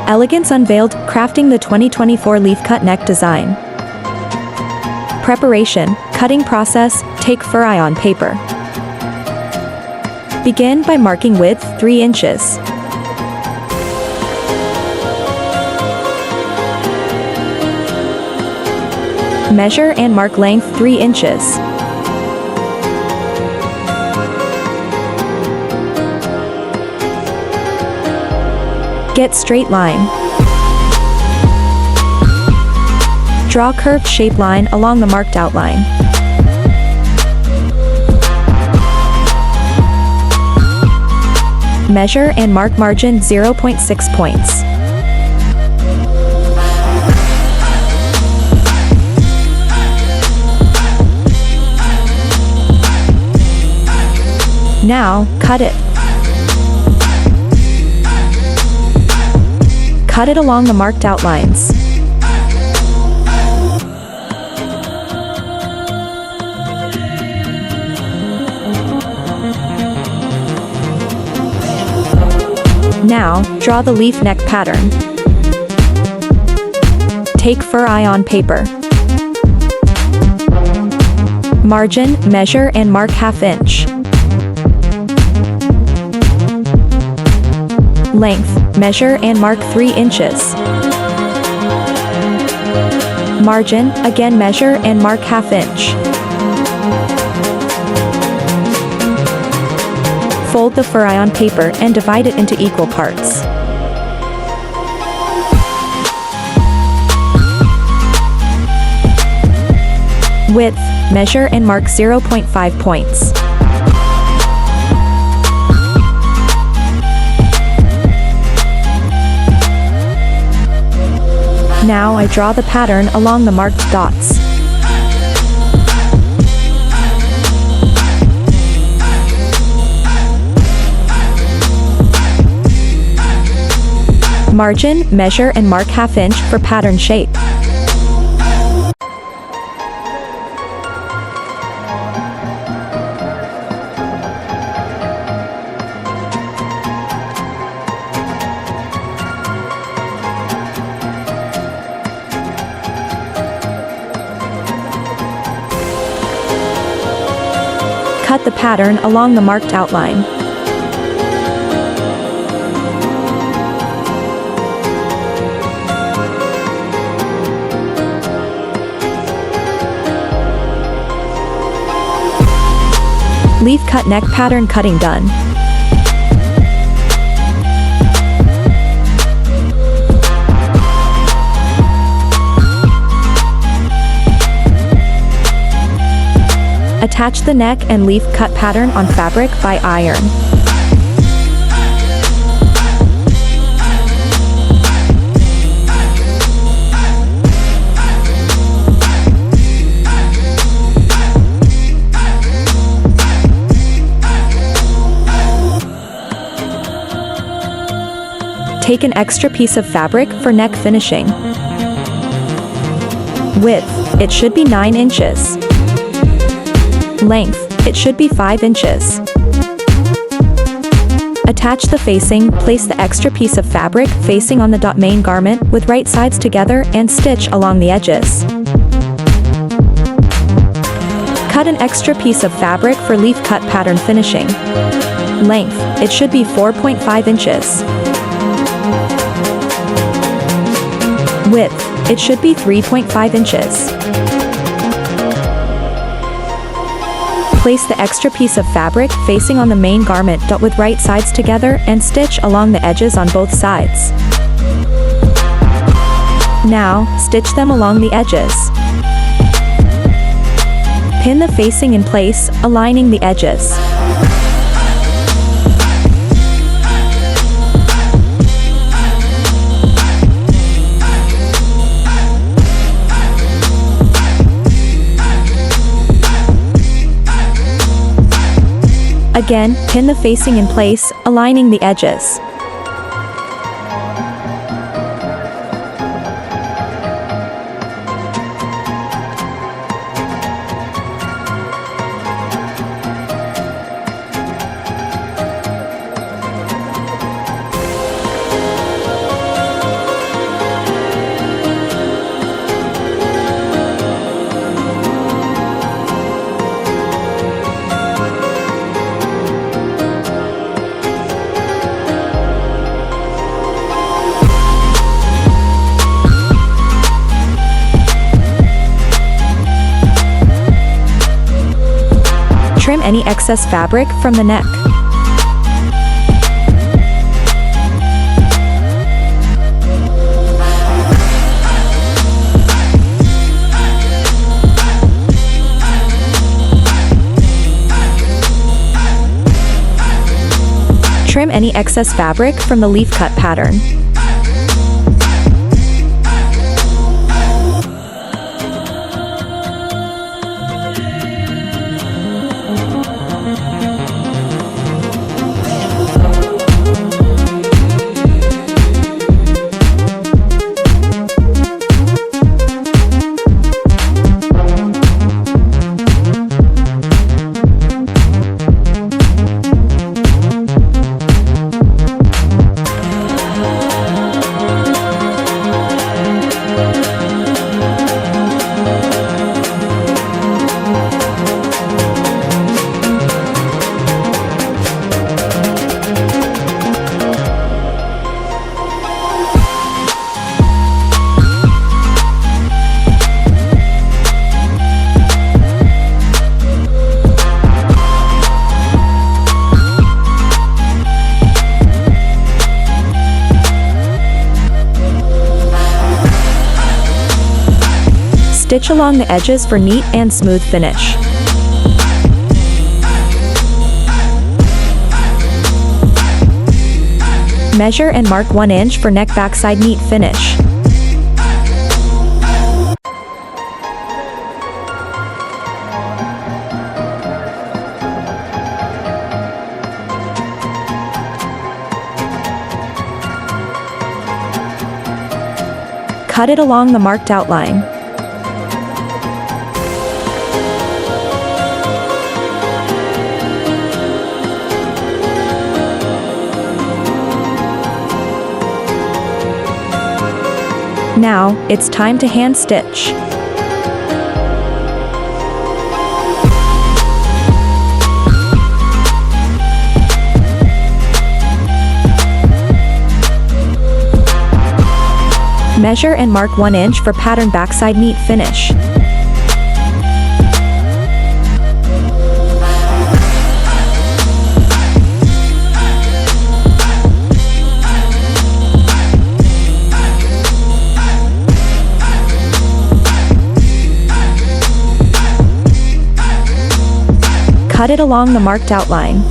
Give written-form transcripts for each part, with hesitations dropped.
Elegance unveiled, crafting the 2024 leaf cut neck design. Preparation, cutting process, take fur eye on paper. Begin by marking width 3 inches. Measure and mark length 3 inches. Get straight line. Draw curved shape line along the marked outline. Measure and mark margin 0.6 points. Now, cut it. Cut it along the marked outlines. Now, draw the leaf neck pattern. Take fur eye on paper. Margin, measure and mark 1/2 inch. Length, measure and mark 3 inches. Margin, again measure and mark 1/2 inch. Fold the fur eye on paper and divide it into equal parts. Width, measure and mark 0.5 points. Now I draw the pattern along the marked dots. Margin, measure and mark 1/2 inch for pattern shape. Cut the pattern along the marked outline. Leaf cut neck pattern cutting done. Attach the neck and leaf cut pattern on fabric by iron. Take an extra piece of fabric for neck finishing. Width, it should be 9 inches. Length, it should be 5 inches. Attach the facing, place the extra piece of fabric facing on the main garment with right sides together and stitch along the edges. Cut an extra piece of fabric for leaf cut pattern finishing. Length, it should be 4.5 inches. Width, it should be 3.5 inches. Place the extra piece of fabric facing on the main garment with right sides together and stitch along the edges on both sides. Now, stitch them along the edges. Pin the facing in place, aligning the edges. Again, pin the facing in place, aligning the edges. any excess fabric from the neck. Trim any excess fabric from the leaf cut pattern. Stitch along the edges for neat and smooth finish. Measure and mark 1 inch for neck backside neat finish. Cut it along the marked outline. Now, it's time to hand stitch. Measure and mark 1 inch for pattern backside neat finish. Cut it along the marked outline.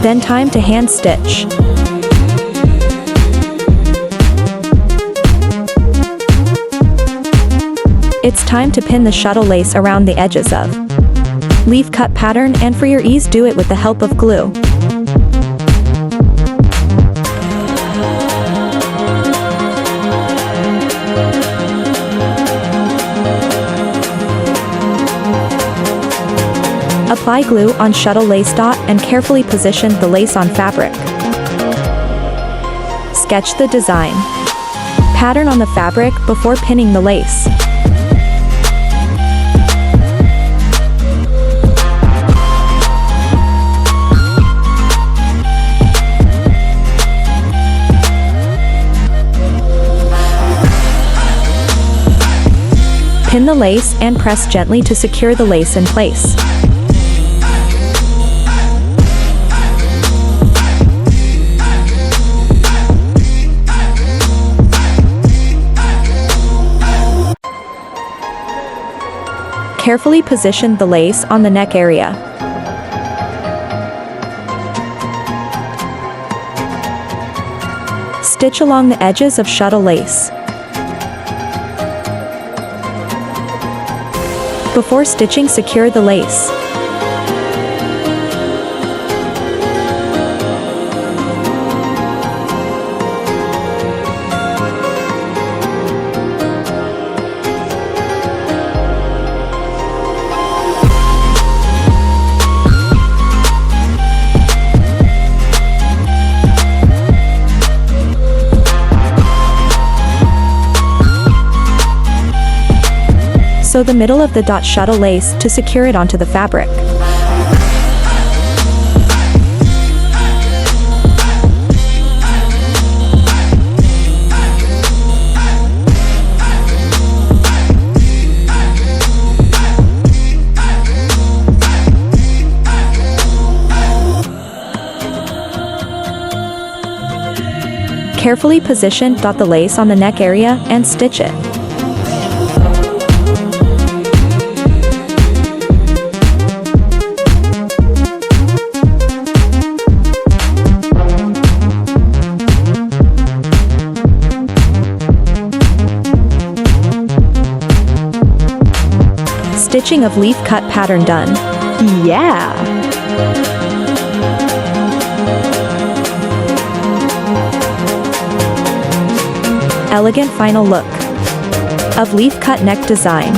Then time to hand stitch. It's time to pin the shuttle lace around the edges of leaf cut pattern, and for your ease do it with the help of glue. Apply glue on shuttle lace dot and carefully position the lace on fabric. Sketch the design pattern on the fabric before pinning the lace. Pin the lace and press gently to secure the lace in place. Carefully position the lace on the neck area. Stitch along the edges of shuttle lace. Before stitching, secure the lace. Sew the middle of the dot shuttle lace to secure it onto the fabric. Carefully position the lace on the neck area and stitch it. Stitching of leaf cut pattern done. Yeah! Elegant final look of leaf cut neck design.